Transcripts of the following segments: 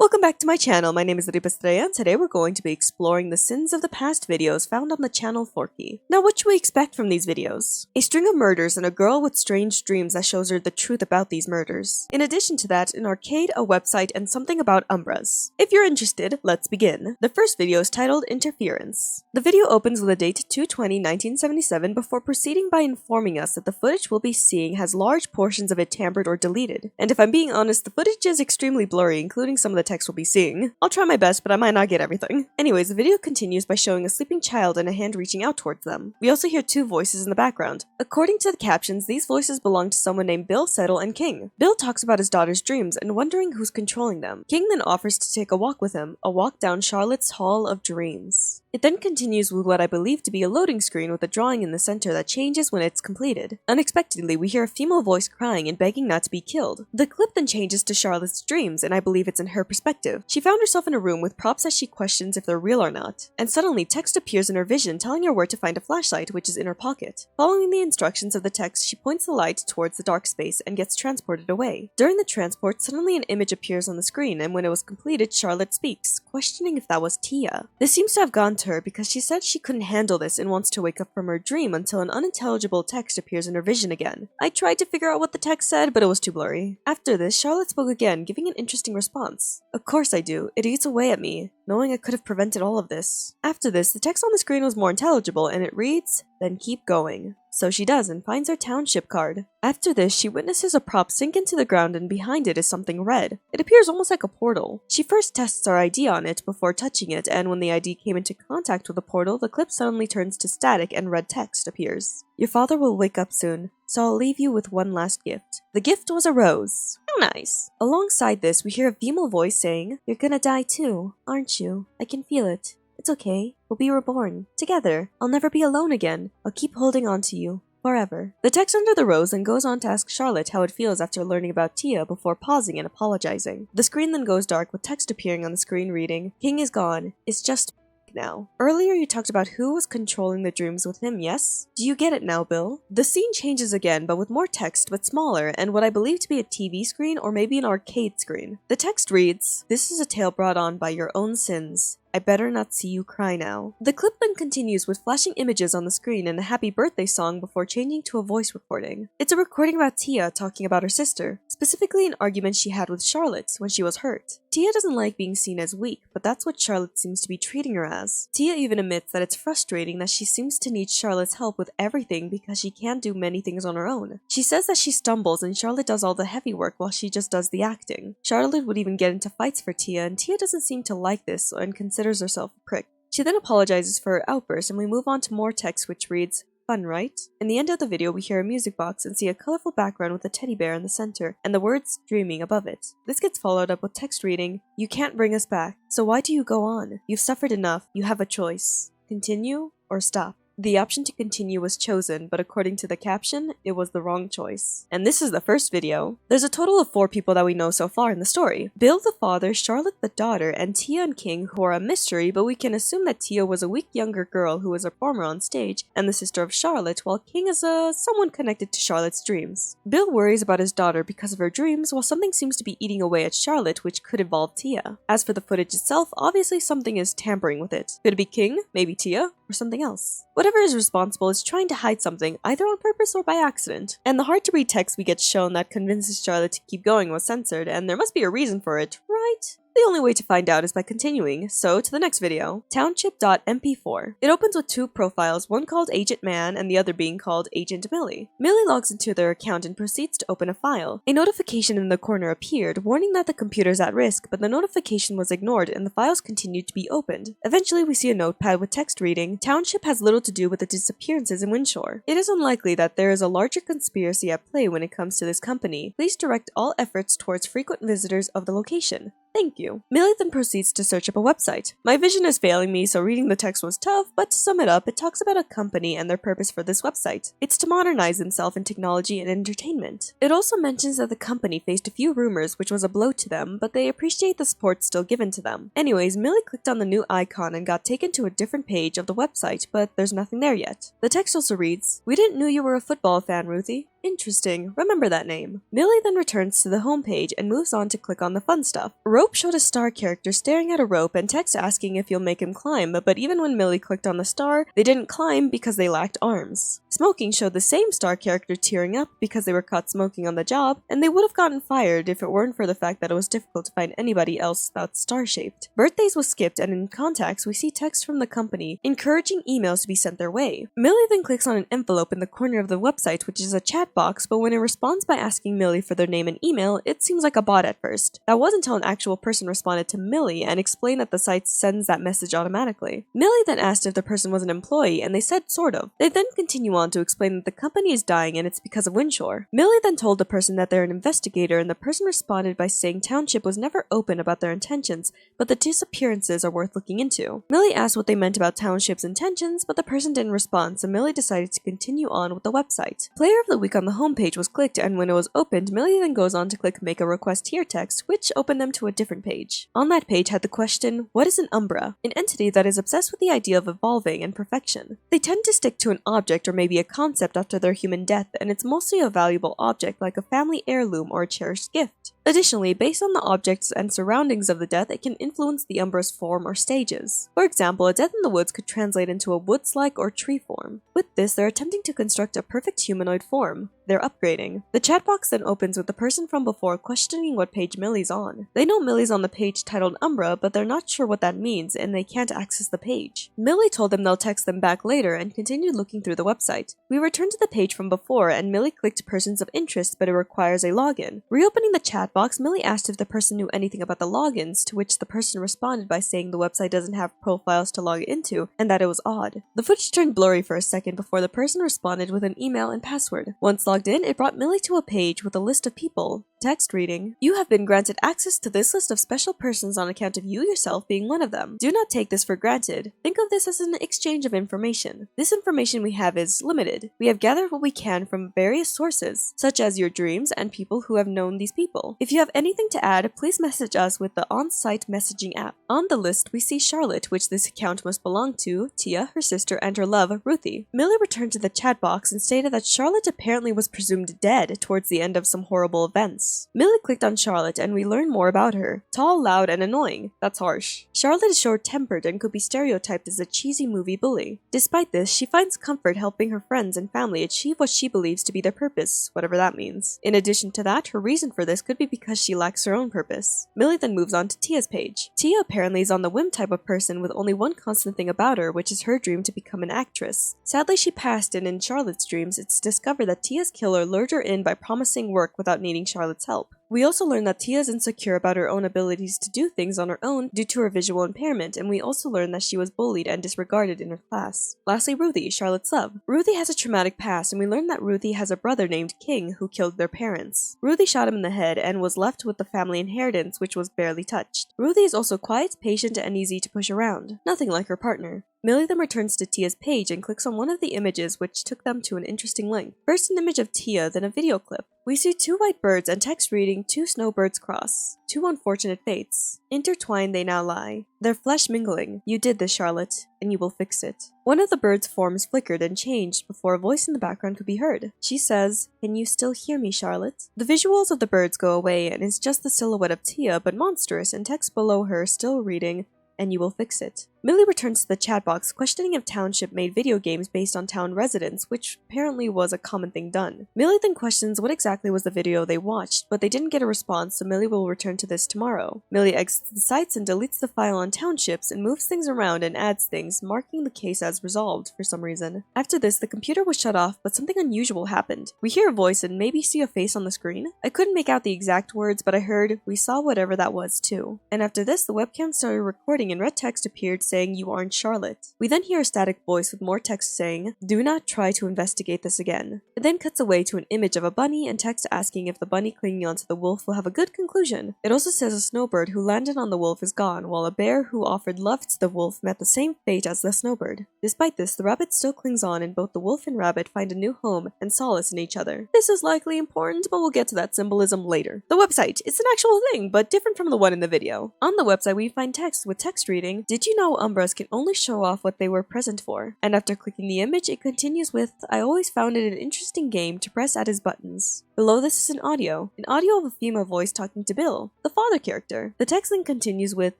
Welcome back to my channel. My name is Estrella, and today we're going to be exploring the sins of the past videos found on the channel Forky. Now, what should we expect from these videos? A string of murders and a girl with strange dreams that shows her the truth about these murders. In addition to that, an arcade, a website, and something about umbras. If you're interested, let's begin. The first video is titled Interference. The video opens with a date 2/20/1977 before proceeding by informing us that the footage we'll be seeing has large portions of it tampered or deleted. And if I'm being honest, the footage is extremely blurry, including some of the text we'll be seeing. I'll try my best, but I might not get everything. Anyways, the video continues by showing a sleeping child and a hand reaching out towards them. We also hear two voices in the background. According to the captions, these voices belong to someone named Bill, Settle, and King. Bill talks about his daughter's dreams and wondering who's controlling them. King then offers to take a walk with him, a walk down Charlotte's Hall of Dreams. It then continues with what I believe to be a loading screen with a drawing in the center that changes when it's completed. Unexpectedly, we hear a female voice crying and begging not to be killed. The clip then changes to Charlotte's dreams, and I believe it's in her perspective. She found herself in a room with props that she questions if they're real or not, and suddenly text appears in her vision telling her where to find a flashlight, which is in her pocket. Following the instructions of the text, she points the light towards the dark space and gets transported away. During the transport, suddenly an image appears on the screen, and when it was completed, Charlotte speaks, questioning if that was Tia. This seems to have gone to her because she said she couldn't handle this and wants to wake up from her dream until an unintelligible text appears in her vision again. I tried to figure out what the text said, but it was too blurry. After this, Charlotte spoke again, giving an interesting response. Of course I do. It eats away at me, knowing I could have prevented all of this. After this, the text on the screen was more intelligible, and it reads, "Then keep going." So she does and finds her township card. After this, she witnesses a prop sink into the ground and behind it is something red. It appears almost like a portal. She first tests our ID on it before touching it, and when the ID came into contact with the portal, the clip suddenly turns to static and red text appears. "Your father will wake up soon, so I'll leave you with one last gift." The gift was a rose. How nice. Alongside this, we hear a female voice saying, "You're gonna die too, aren't you? I can feel it. It's okay. We'll be reborn. Together. I'll never be alone again. I'll keep holding on to you. Forever." The text under the rose then goes on to ask Charlotte how it feels after learning about Tia before pausing and apologizing. The screen then goes dark with text appearing on the screen reading, "King is gone. It's just now." Earlier you talked about who was controlling the dreams with him, yes? Do you get it now, Bill? The scene changes again, but with more text, but smaller, and what I believe to be a TV screen or maybe an arcade screen. The text reads, "This is a tale brought on by your own sins. I better not see you cry now." The clip then continues with flashing images on the screen and a happy birthday song before changing to a voice recording. It's a recording about Tia talking about her sister, specifically an argument she had with Charlotte when she was hurt. Tia doesn't like being seen as weak, but that's what Charlotte seems to be treating her as. Tia even admits that it's frustrating that she seems to need Charlotte's help with everything because she can't do many things on her own. She says that she stumbles and Charlotte does all the heavy work while she just does the acting. Charlotte would even get into fights for Tia, and Tia doesn't seem to like this and considers herself a prick. She then apologizes for her outburst, and we move on to more text which reads, "Fun, right?" In the end of the video, we hear a music box and see a colorful background with a teddy bear in the center and the words "dreaming" above it. This gets followed up with text reading, "You can't bring us back, so why do you go on? You've suffered enough. You have a choice. Continue or stop." The option to continue was chosen, but according to the caption, it was the wrong choice. And this is the first video. There's a total of 4 people that we know so far in the story. Bill the father, Charlotte the daughter, and Tia and King, who are a mystery, but we can assume that Tia was a weak younger girl who was a performer on stage, and the sister of Charlotte, while King is someone connected to Charlotte's dreams. Bill worries about his daughter because of her dreams, while something seems to be eating away at Charlotte, which could involve Tia. As for the footage itself, obviously something is tampering with it. Could it be King, maybe Tia, or something else? Whatever is responsible is trying to hide something, either on purpose or by accident. And the hard-to-read text we get shown that convinces Charlotte to keep going was censored, and there must be a reason for it, right? The only way to find out is by continuing, so to the next video. Township.mp4. It opens with 2 profiles, one called Agent Man and the other being called Agent Millie. Millie logs into their account and proceeds to open a file. A notification in the corner appeared, warning that the computer is at risk, but the notification was ignored and the files continued to be opened. Eventually we see a notepad with text reading, "Township has little to do with the disappearances in Winshore. It is unlikely that there is a larger conspiracy at play when it comes to this company. Please direct all efforts towards frequent visitors of the location. Thank you." Millie then proceeds to search up a website. My vision is failing me, so reading the text was tough, but to sum it up, it talks about a company and their purpose for this website. It's to modernize themselves in technology and entertainment. It also mentions that the company faced a few rumors, which was a blow to them, but they appreciate the support still given to them. Anyways, Millie clicked on the new icon and got taken to a different page of the website, but there's nothing there yet. The text also reads, "We didn't know you were a football fan, Ruthie." Interesting, remember that name. Millie then returns to the homepage and moves on to click on the fun stuff. Rope showed a star character staring at a rope and text asking if you'll make him climb, but even when Millie clicked on the star, they didn't climb because they lacked arms. Smoking showed the same star character tearing up because they were caught smoking on the job, and they would have gotten fired if it weren't for the fact that it was difficult to find anybody else that's star-shaped. Birthdays was skipped, and in contacts we see text from the company encouraging emails to be sent their way. Millie then clicks on an envelope in the corner of the website, which is a chat box, but when it responds by asking Millie for their name and email, it seems like a bot at first. That was until an actual person responded to Millie and explained that the site sends that message automatically. Millie then asked if the person was an employee, and they said sort of. They then continue on to explain that the company is dying and it's because of Windshore. Millie then told the person that they're an investigator, and the person responded by saying Township was never open about their intentions, but the disappearances are worth looking into. Millie asked what they meant about Township's intentions, but the person didn't respond, so Millie decided to continue on with the website. Player of the Week on the homepage was clicked, and when it was opened, Millie then goes on to click Make a Request Here text, which opened them to a different page. On that page had the question, what is an Umbra? An entity that is obsessed with the idea of evolving and perfection. They tend to stick to an object or maybe a concept after their human death, and it's mostly a valuable object like a family heirloom or a cherished gift. Additionally, based on the objects and surroundings of the death, it can influence the Umbra's form or stages. For example, a death in the woods could translate into a woods-like or tree form. With this, they're attempting to construct a perfect humanoid form. They're upgrading. The chat box then opens with the person from before questioning what page Millie's on. They know Millie's on the page titled Umbra, but they're not sure what that means and they can't access the page. Millie told them they'll text them back later and continued looking through the website. We returned to the page from before and Millie clicked persons of interest, but it requires a login. Reopening the chat box, Millie asked if the person knew anything about the logins, to which the person responded by saying the website doesn't have profiles to log into and that it was odd. The footage turned blurry for a second before the person responded with an email and password. Once logged in, it brought Millie to a page with a list of people. Text reading, you have been granted access to this list of special persons on account of you yourself being one of them. Do not take this for granted. Think of this as an exchange of information. This information we have is limited. We have gathered what we can from various sources, such as your dreams and people who have known these people. If you have anything to add, please message us with the on-site messaging app. On the list, we see Charlotte, which this account must belong to, Tia, her sister, and her love, Ruthie. Millie returned to the chat box and stated that Charlotte apparently was presumed dead towards the end of some horrible events. Millie clicked on Charlotte and we learn more about her. Tall, loud, and annoying. That's harsh. Charlotte is short-tempered and could be stereotyped as a cheesy movie bully. Despite this, she finds comfort helping her friends and family achieve what she believes to be their purpose, whatever that means. In addition to that, her reason for this could be because she lacks her own purpose. Millie then moves on to Tia's page. Tia apparently is on the whim type of person with only one constant thing about her, which is her dream to become an actress. Sadly, she passed, and in Charlotte's dreams, it's discovered that Tia's killer lured her in by promising work without needing Charlotte's help. We also learn that Tia is insecure about her own abilities to do things on her own due to her visual impairment, and we also learn that she was bullied and disregarded in her class. Lastly, Ruthie, Charlotte's love. Ruthie has a traumatic past, and we learn that Ruthie has a brother named King who killed their parents. Ruthie shot him in the head and was left with the family inheritance, which was barely touched. Ruthie is also quiet, patient, and easy to push around. Nothing like her partner. Millie then returns to Tia's page and clicks on one of the images, which took them to an interesting link. First an image of Tia, then a video clip. We see two white birds and text reading, two snowbirds cross. Two unfortunate fates. Intertwined they now lie. Their flesh mingling. You did this, Charlotte, and you will fix it. One of the birds' forms flickered and changed before a voice in the background could be heard. She says, "Can you still hear me, Charlotte?" The visuals of the birds go away and it's just the silhouette of Tia, but monstrous, and text below her still reading, "And you will fix it." Millie returns to the chat box, questioning if Township made video games based on town residents, which apparently was a common thing done. Millie then questions what exactly was the video they watched, but they didn't get a response, so Millie will return to this tomorrow. Millie exits the sites and deletes the file on Townships and moves things around and adds things, marking the case as resolved for some reason. After this, the computer was shut off, but something unusual happened. We hear a voice and maybe see a face on the screen? I couldn't make out the exact words, but I heard, "We saw whatever that was too." And after this, the webcam started recording and red text appeared saying, "You aren't Charlotte." We then hear a static voice with more text saying, "Do not try to investigate this again." It then cuts away to an image of a bunny and text asking if the bunny clinging onto the wolf will have a good conclusion. It also says a snowbird who landed on the wolf is gone, while a bear who offered love to the wolf met the same fate as the snowbird. Despite this, the rabbit still clings on and both the wolf and rabbit find a new home and solace in each other. This is likely important, but we'll get to that symbolism later. The website, it's an actual thing, but different from the one in the video. On the website, we find text with text reading, "Did you know umbras can only show off what they were present for. And after clicking the image, it continues with, I always found it an interesting game to press at his buttons. Below this is an audio of a female voice talking to Bill, the father character. The text then continues with,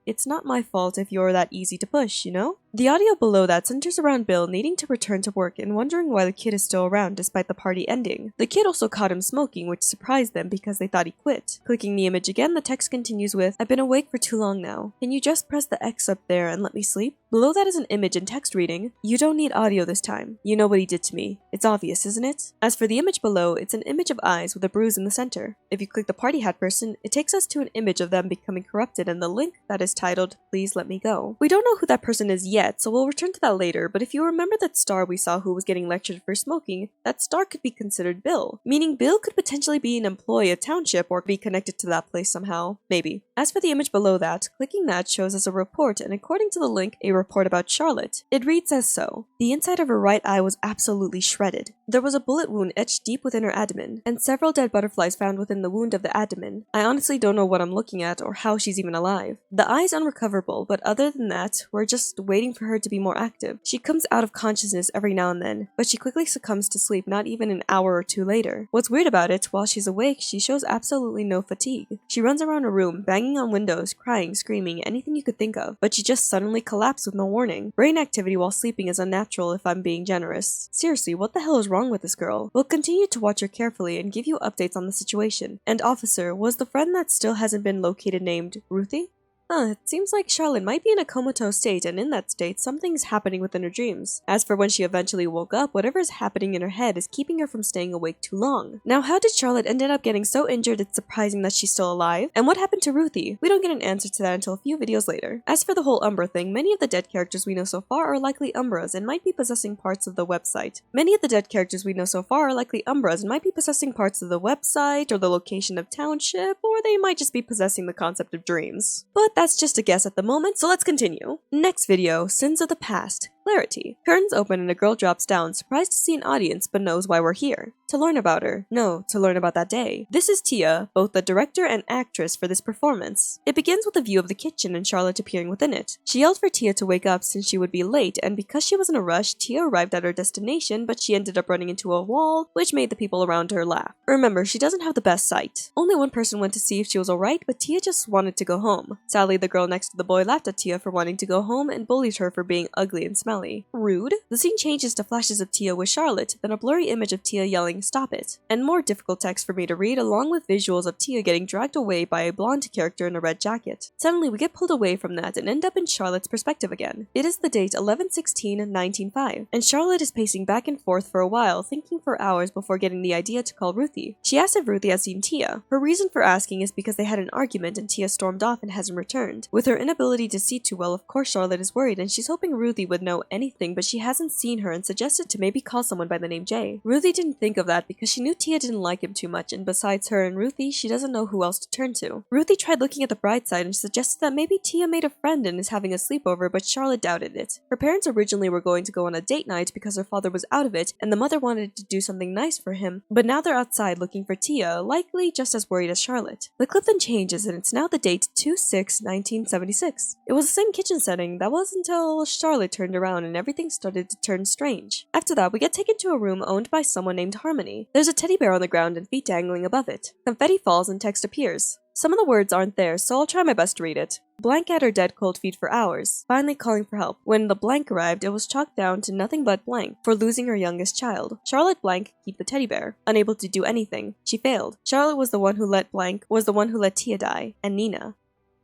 it's not my fault if you're that easy to push, you know? The audio below that centers around Bill needing to return to work and wondering why the kid is still around despite the party ending. The kid also caught him smoking, which surprised them because they thought he quit. Clicking the image again, the text continues with, I've been awake for too long now. Can you just press the X up there and let me sleep? Below that is an image and text reading, you don't need audio this time. You know what he did to me. It's obvious, isn't it? As for the image below, it's an image of eyes with a bruise in the center. If you click the party hat person, it takes us to an image of them becoming corrupted and the link that is titled, Please Let Me Go. We don't know who that person is yet, so we'll return to that later, but if you remember that star we saw who was getting lectured for smoking, that star could be considered Bill, meaning Bill could potentially be an employee at Township or be connected to that place somehow. Maybe. As for the image below that, clicking that shows us a report, and according to the link, a report about Charlotte. It reads as so. The inside of her right eye was absolutely shredded. There was a bullet wound etched deep within her abdomen, and several dead butterflies found within the wound of the abdomen. I honestly don't know what I'm looking at or how she's even alive. The eye is unrecoverable, but other than that, we're just waiting for her to be more active. She comes out of consciousness every now and then, but she quickly succumbs to sleep not even an hour or two later. What's weird about it, while she's awake, she shows absolutely no fatigue. She runs around her room, banging on windows, crying, screaming, anything you could think of, but she just suddenly collapsed with no warning. Brain activity while sleeping is unnatural if I'm being generous. Seriously, what the hell is wrong with this girl? We'll continue to watch her carefully and give you updates on the situation. And officer, was the friend that still hasn't been located named Ruthie? It seems like Charlotte might be in a comatose state, and in that state, something's happening within her dreams. As for when she eventually woke up, whatever is happening in her head is keeping her from staying awake too long. Now, how did Charlotte end up getting so injured it's surprising that she's still alive? And what happened to Ruthie? We don't get an answer to that until a few videos later. As for the whole Umbra thing, many of the dead characters we know so far are likely Umbras and might be possessing parts of the website. Many of the dead characters we know so far are likely Umbras and might be possessing parts of the website or the location of Township, or they might just be possessing the concept of dreams. But that's just a guess at the moment, so let's continue. Next video, Sins of the Past. Clarity. Curtains open and a girl drops down, surprised to see an audience but knows why we're here. To learn about her. No, to learn about that day. This is Tia, both the director and actress for this performance. It begins with a view of the kitchen and Charlotte appearing within it. She yelled for Tia to wake up since she would be late, and because she was in a rush, Tia arrived at her destination, but she ended up running into a wall, which made the people around her laugh. Remember, she doesn't have the best sight. Only one person went to see if she was alright, but Tia just wanted to go home. Sadly, the girl next to the boy laughed at Tia for wanting to go home and bullied her for being ugly and smelly. Rude. The scene changes to flashes of Tia with Charlotte, then a blurry image of Tia yelling, "Stop it," and more difficult text for me to read along with visuals of Tia getting dragged away by a blonde character in a red jacket. Suddenly, we get pulled away from that and end up in Charlotte's perspective again. It is the date 11/16/1905, and Charlotte is pacing back and forth for a while, thinking for hours before getting the idea to call Ruthie. She asks if Ruthie has seen Tia. Her reason for asking is because they had an argument and Tia stormed off and hasn't returned. With her inability to see too well, of course Charlotte is worried and she's hoping Ruthie would know anything, but she hasn't seen her and suggested to maybe call someone by the name Jay. Ruthie didn't think of that because she knew Tia didn't like him too much, and besides her and Ruthie, she doesn't know who else to turn to. Ruthie tried looking at the bright side and suggested that maybe Tia made a friend and is having a sleepover, but Charlotte doubted it. Her parents originally were going to go on a date night because her father was out of it and the mother wanted to do something nice for him, but now they're outside looking for Tia, likely just as worried as Charlotte. The clip then changes and it's now the date 2/6/1976. It was the same kitchen setting. That was until Charlotte turned around and everything started to turn strange. After that, we get taken to a room owned by someone named Harmony. There's a teddy bear on the ground and feet dangling above it. Confetti falls and text appears. Some of the words aren't there, so I'll try my best to read it. Blank had her dead cold feet for hours, finally calling for help. When the blank arrived, it was chalked down to nothing but blank for losing her youngest child. Charlotte blank keep the teddy bear, unable to do anything. She failed. Charlotte was the one who let Tia die, and Nina.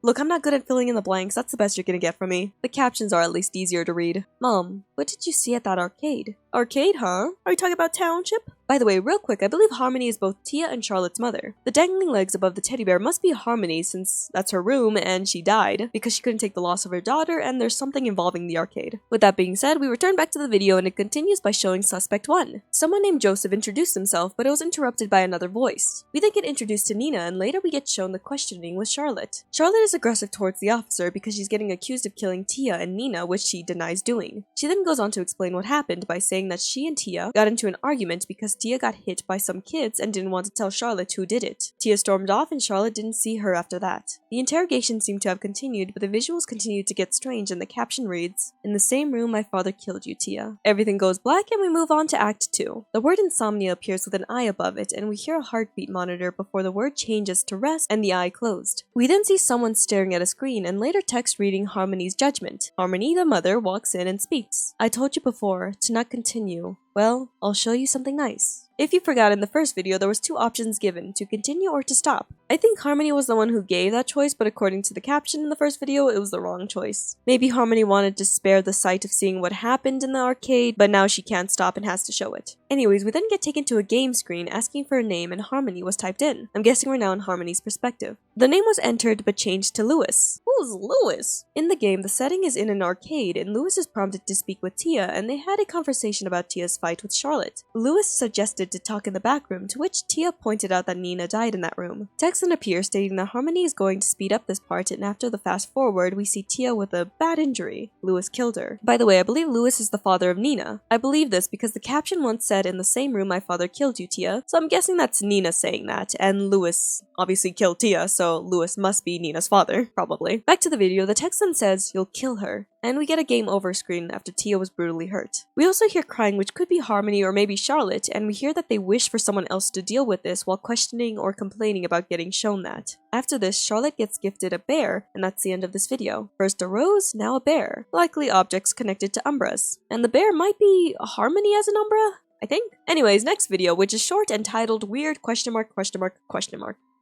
Look, I'm not good at filling in the blanks, that's the best you're gonna get from me. The captions are at least easier to read. Mom, what did you see at that arcade? Arcade, huh? Are you talking about Township? By the way, real quick, I believe Harmony is both Tia and Charlotte's mother. The dangling legs above the teddy bear must be Harmony since that's her room and she died because she couldn't take the loss of her daughter and there's something involving the arcade. With that being said, we return back to the video and it continues by showing Suspect 1. Someone named Joseph introduced himself, but it was interrupted by another voice. We then get introduced to Nina and later we get shown the questioning with Charlotte. Charlotte is aggressive towards the officer because she's getting accused of killing Tia and Nina, which she denies doing. She then goes on to explain what happened by saying saying that she and Tia got into an argument because Tia got hit by some kids and didn't want to tell Charlotte who did it. Tia stormed off and Charlotte didn't see her after that. The interrogation seemed to have continued, but the visuals continued to get strange and the caption reads, "In the same room my father killed you, Tia." Everything goes black and we move on to Act 2. The word insomnia appears with an eye above it and we hear a heartbeat monitor before the word changes to rest and the eye closed. We then see someone staring at a screen and later text reading Harmony's judgment. Harmony, the mother, walks in and speaks. "I told you before to not continue. Well, I'll show you something nice." If you forgot, in the first video, there was 2 options given, to continue or to stop. I think Harmony was the one who gave that choice, but according to the caption in the first video, it was the wrong choice. Maybe Harmony wanted to spare the sight of seeing what happened in the arcade, but now she can't stop and has to show it. Anyways, we then get taken to a game screen asking for a name and Harmony was typed in. I'm guessing we're now in Harmony's perspective. The name was entered but changed to Lewis. Who's Lewis? In the game, the setting is in an arcade and Lewis is prompted to speak with Tia and they had a conversation about Tia's fight with Charlotte. Lewis suggested to talk in the back room, to which Tia pointed out that Nina died in that room. Text then appears stating that Harmony is going to speed up this part and after the fast forward, we see Tia with a bad injury. Lewis killed her. By the way, I believe Lewis is the father of Nina. I believe this because the caption once said, "In the same room my father killed you, Tia," so I'm guessing that's Nina saying that, and Lewis obviously killed Tia, so Lewis must be Nina's father, probably. Back to the video, the text then says, "You'll kill her." And we get a game over screen after Tia was brutally hurt. We also hear crying, which could be Harmony or maybe Charlotte, and we hear that they wish for someone else to deal with this while questioning or complaining about getting shown that. After this, Charlotte gets gifted a bear, and that's the end of this video. First a rose, now a bear. Likely objects connected to Umbras. And the bear might be Harmony as an Umbra? I think. Anyways, next video, which is short and titled Weird ?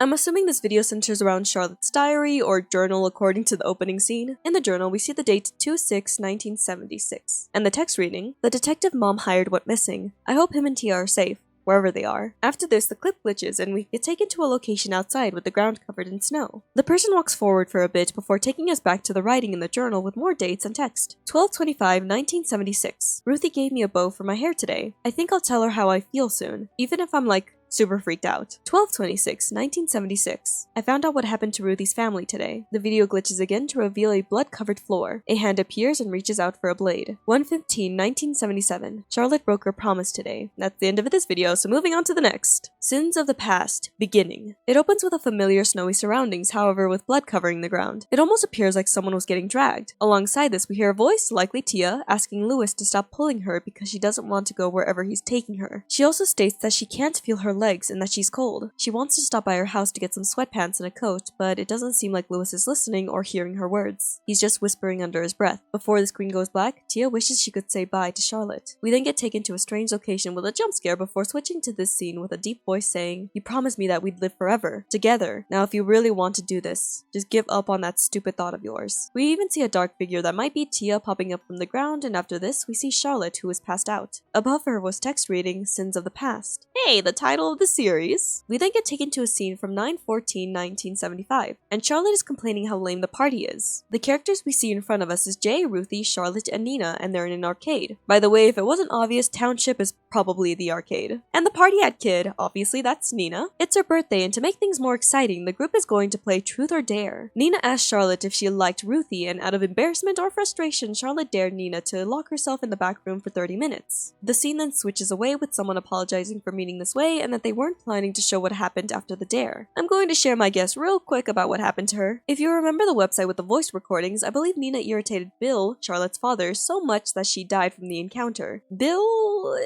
I'm assuming this video centers around Charlotte's diary or journal according to the opening scene. In the journal, we see the date 2/6/1976. And the text reading, "The detective mom hired went missing. I hope him and Tia are safe, wherever they are." After this, the clip glitches and we get taken to a location outside with the ground covered in snow. The person walks forward for a bit before taking us back to the writing in the journal with more dates and text. 12/25/1976. Ruthie gave me a bow for my hair today. I think I'll tell her how I feel soon, even if I'm like super freaked out. 12/26/1976. I found out what happened to Ruthie's family today. The video glitches again to reveal a blood-covered floor. A hand appears and reaches out for a blade. 1/15/1977. Charlotte broke her promise today. That's the end of this video, so moving on to the next. Sins of the Past. Beginning. It opens with a familiar snowy surroundings, however with blood covering the ground. It almost appears like someone was getting dragged. Alongside this, we hear a voice, likely Tia, asking Lewis to stop pulling her because she doesn't want to go wherever he's taking her. She also states that she can't feel her legs and that she's cold. She wants to stop by her house to get some sweatpants and a coat, but it doesn't seem like Lewis is listening or hearing her words. He's just whispering under his breath. Before the screen goes black, Tia wishes she could say bye to Charlotte. We then get taken to a strange location with a jump scare before switching to this scene with a deep voice saying, "You promised me that we'd live forever, together. Now if you really want to do this, just give up on that stupid thought of yours." We even see a dark figure that might be Tia popping up from the ground, and after this, we see Charlotte, who is passed out. Above her was text reading, "Sins of the Past." Hey, the title of the series. We then get taken to a scene from 9/14/1975, and Charlotte is complaining how lame the party is. The characters we see in front of us is Jay, Ruthie, Charlotte, and Nina, and they're in an arcade. By the way, if it wasn't obvious, Township is probably the arcade. And the party hat kid, obviously that's Nina. It's her birthday, and to make things more exciting, the group is going to play Truth or Dare. Nina asked Charlotte if she liked Ruthie, and out of embarrassment or frustration, Charlotte dared Nina to lock herself in the back room for 30 minutes. The scene then switches away with someone apologizing for meeting this way and that they weren't planning to show what happened after the dare. I'm going to share my guess real quick about what happened to her. If you remember the website with the voice recordings, I believe Nina irritated Bill, Charlotte's father, so much that she died from the encounter. Bill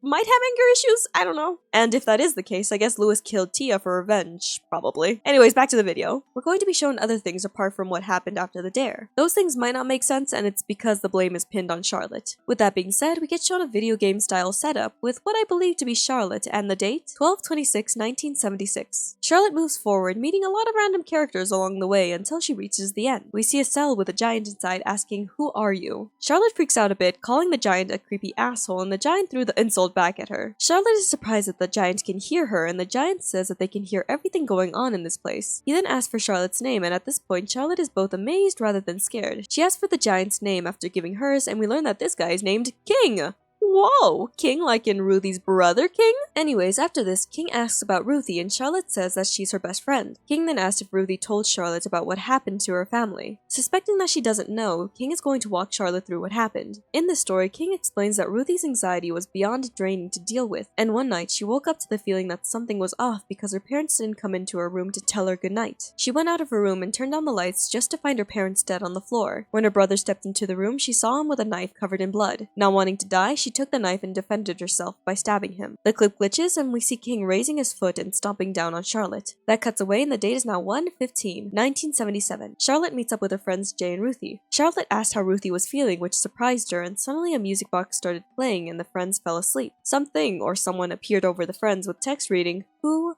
might have anger issues? I don't know. And if that is the case, I guess Lewis killed Tia for revenge, probably. Anyways, back to the video. We're going to be shown other things apart from what happened after the dare. Those things might not make sense, and it's because the blame is pinned on Charlotte. With that being said, we get shown a video game style setup with what I believe to be Charlotte and the date, 12/26/1976. Charlotte moves forward, meeting a lot of random characters along the way until she reaches the end. We see a cell with a giant inside asking, "Who are you?" Charlotte freaks out a bit, calling the giant a creepy asshole, and the giant threw the insult back at her. Charlotte is surprised that the giant can hear her, and the giant says that they can hear everything going on in this place. He then asks for Charlotte's name, and at this point, Charlotte is both amazed rather than scared. She asks for the giant's name after giving hers, and we learn that this guy is named King. Whoa, King like in Ruthie's brother King? Anyways, after this, King asks about Ruthie and Charlotte says that she's her best friend. King then asks if Ruthie told Charlotte about what happened to her family. Suspecting that she doesn't know, King is going to walk Charlotte through what happened. In this story, King explains that Ruthie's anxiety was beyond draining to deal with, and one night she woke up to the feeling that something was off because her parents didn't come into her room to tell her goodnight. She went out of her room and turned on the lights just to find her parents dead on the floor. When her brother stepped into the room, she saw him with a knife covered in blood. Not wanting to die, she took the knife and defended herself by stabbing him. The clip glitches and we see King raising his foot and stomping down on Charlotte. That cuts away and the date is now 1/15/1977. Charlotte meets up with her friends Jay and Ruthie. Charlotte asked how Ruthie was feeling, which surprised her, and suddenly a music box started playing and the friends fell asleep. Something or someone appeared over the friends with text reading, "Who?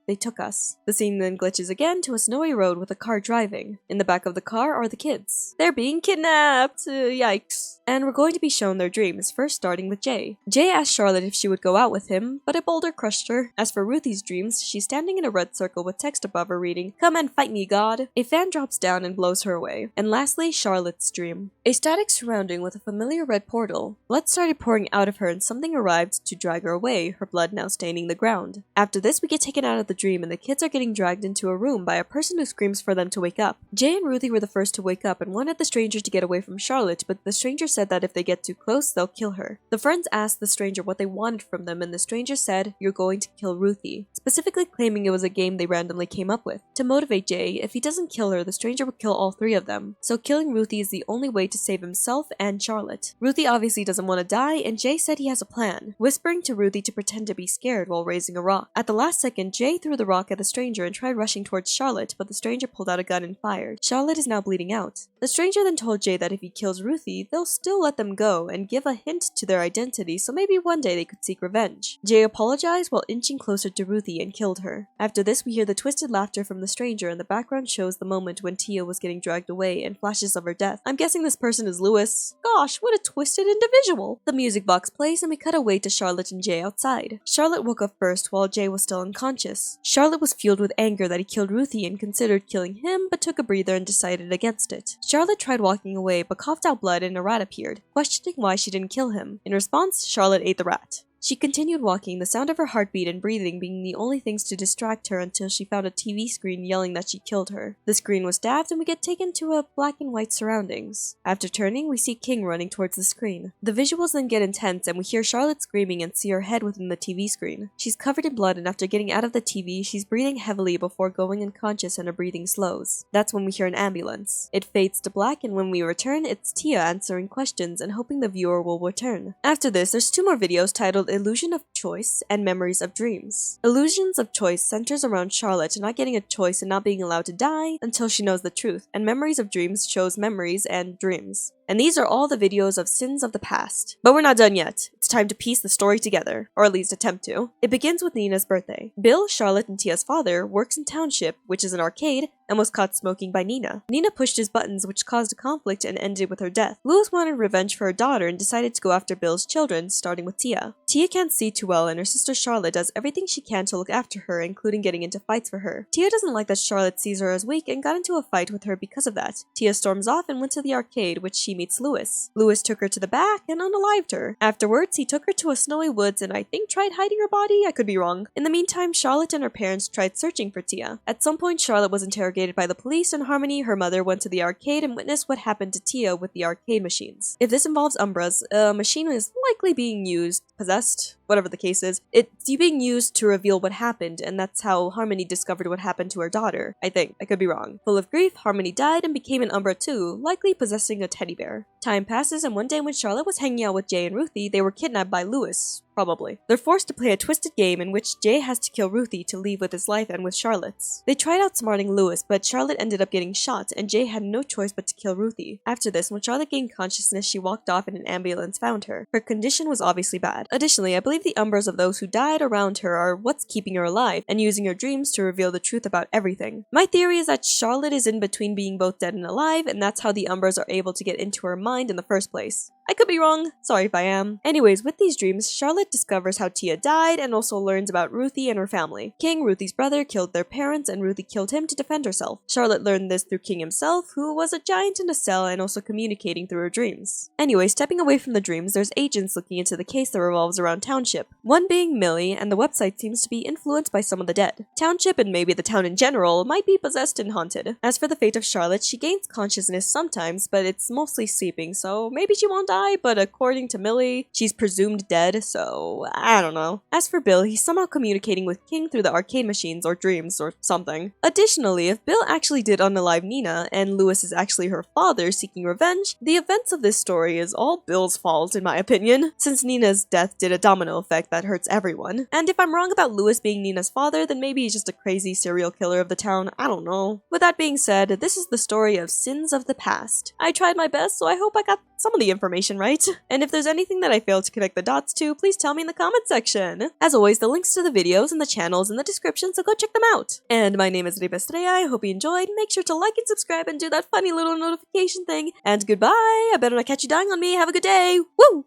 They took us." The scene then glitches again to a snowy road with a car driving. In the back of the car are the kids. They're being kidnapped! Yikes. And we're going to be shown their dreams, first starting with Jay. Jay asked Charlotte if she would go out with him, but a boulder crushed her. As for Ruthie's dreams, she's standing in a red circle with text above her reading, "Come and fight me, God." A fan drops down and blows her away. And lastly, Charlotte's dream. A static surrounding with a familiar red portal. Blood started pouring out of her and something arrived to drag her away, her blood now staining the ground. After this, we get taken out of the dream and the kids are getting dragged into a room by a person who screams for them to wake up. Jay and Ruthie were the first to wake up and wanted the stranger to get away from Charlotte, but the stranger said that if they get too close, they'll kill her. The friends asked the stranger what they wanted from them and the stranger said, "You're going to kill Ruthie," specifically claiming it was a game they randomly came up with. To motivate Jay, if he doesn't kill her, the stranger would kill all three of them. So killing Ruthie is the only way to save himself and Charlotte. Ruthie obviously doesn't want to die and Jay said he has a plan, whispering to Ruthie to pretend to be scared while raising a rock. At the last second, Jay threw the rock at the stranger and tried rushing towards Charlotte, but the stranger pulled out a gun and fired. Charlotte is now bleeding out. The stranger then told Jay that if he kills Ruthie, they'll still let them go and give a hint to their identity, so maybe one day they could seek revenge. Jay apologized while inching closer to Ruthie and killed her. After this, we hear the twisted laughter from the stranger and the background shows the moment when Tia was getting dragged away and flashes of her death. I'm guessing this person is Lewis. Gosh, what a twisted individual! The music box plays and we cut away to Charlotte and Jay outside. Charlotte woke up first while Jay was still unconscious. Charlotte was fueled with anger that he killed Ruthie and considered killing him, but took a breather and decided against it. Charlotte tried walking away, but coughed out blood and a rat appeared, questioning why she didn't kill him. In response, Charlotte ate the rat. She continued walking, the sound of her heartbeat and breathing being the only things to distract her until she found a TV screen yelling that she killed her. The screen was stabbed and we get taken to a black and white surroundings. After turning, we see King running towards the screen. The visuals then get intense and we hear Charlotte screaming and see her head within the TV screen. She's covered in blood and after getting out of the TV, she's breathing heavily before going unconscious and her breathing slows. That's when we hear an ambulance. It fades to black and when we return, it's Tia answering questions and hoping the viewer will return. After this, there's two more videos titled Illusion of Choice and Memories of Dreams. Illusions of Choice centers around Charlotte not getting a choice and not being allowed to die until she knows the truth, and Memories of Dreams shows memories and dreams. And these are all the videos of sins of the past. But we're not done yet. It's time to piece the story together, or at least attempt to. It begins with Nina's birthday. Bill, Charlotte, and Tia's father works in Township, which is an arcade, and was caught smoking by Nina. Nina pushed his buttons, which caused a conflict and ended with her death. Louis wanted revenge for her daughter and decided to go after Bill's children, starting with Tia. Tia can't see too well, and her sister Charlotte does everything she can to look after her, including getting into fights for her. Tia doesn't like that Charlotte sees her as weak and got into a fight with her because of that. Tia storms off and went to the arcade, which she meets Louis. Louis took her to the back and unalived her. Afterwards, he took her to a snowy woods and I think tried hiding her body? I could be wrong. In the meantime, Charlotte and her parents tried searching for Tia. At some point, Charlotte was interrogated by the police and Harmony, her mother, went to the arcade and witnessed what happened to Tia with the arcade machines. If this involves Umbras, a machine is likely being used, possessed, whatever the case is. It's being used to reveal what happened, and that's how Harmony discovered what happened to her daughter. I think. I could be wrong. Full of grief, Harmony died and became an Umbra too, likely possessing a teddy bear. Time passes, and one day when Charlotte was hanging out with Jay and Ruthie, they were kidnapped by Louis. Probably. They're forced to play a twisted game in which Jay has to kill Ruthie to leave with his life and with Charlotte's. They tried outsmarting Louis, but Charlotte ended up getting shot, and Jay had no choice but to kill Ruthie. After this, when Charlotte gained consciousness, she walked off and an ambulance found her. Her condition was obviously bad. Additionally, I believe the Umbras of those who died around her are what's keeping her alive, and using her dreams to reveal the truth about everything. My theory is that Charlotte is in between being both dead and alive, and that's how the Umbras are able to get into her mind in the first place. I could be wrong, sorry if I am. Anyways, with these dreams, Charlotte discovers how Tia died and also learns about Ruthie and her family. King, Ruthie's brother, killed their parents and Ruthie killed him to defend herself. Charlotte learned this through King himself, who was a giant in a cell and also communicating through her dreams. Anyway, stepping away from the dreams, there's agents looking into the case that revolves around Township. One being Millie, and the website seems to be influenced by some of the dead. Township, and maybe the town in general, might be possessed and haunted. As for the fate of Charlotte, she gains consciousness sometimes, but it's mostly sleeping, so maybe she won't die, but according to Millie, she's presumed dead, so I don't know. As for Bill, he's somehow communicating with King through the arcade machines or dreams or something. Additionally, if Bill actually did unalive Nina, and Lewis is actually her father seeking revenge, the events of this story is all Bill's fault in my opinion, since Nina's death did a domino effect that hurts everyone. And if I'm wrong about Lewis being Nina's father, then maybe he's just a crazy serial killer of the town, I don't know. With that being said, this is the story of Sins of the Past. I tried my best, so I hope I got some of the information right. And if there's anything that I failed to connect the dots to, please tell me in the comment section. As always, the links to the videos and the channels in the description, so go check them out. And my name is Ripa Estrella, I hope you enjoyed. Make sure to like and subscribe and do that funny little notification thing. And goodbye! I better not catch you dying on me. Have a good day! Woo!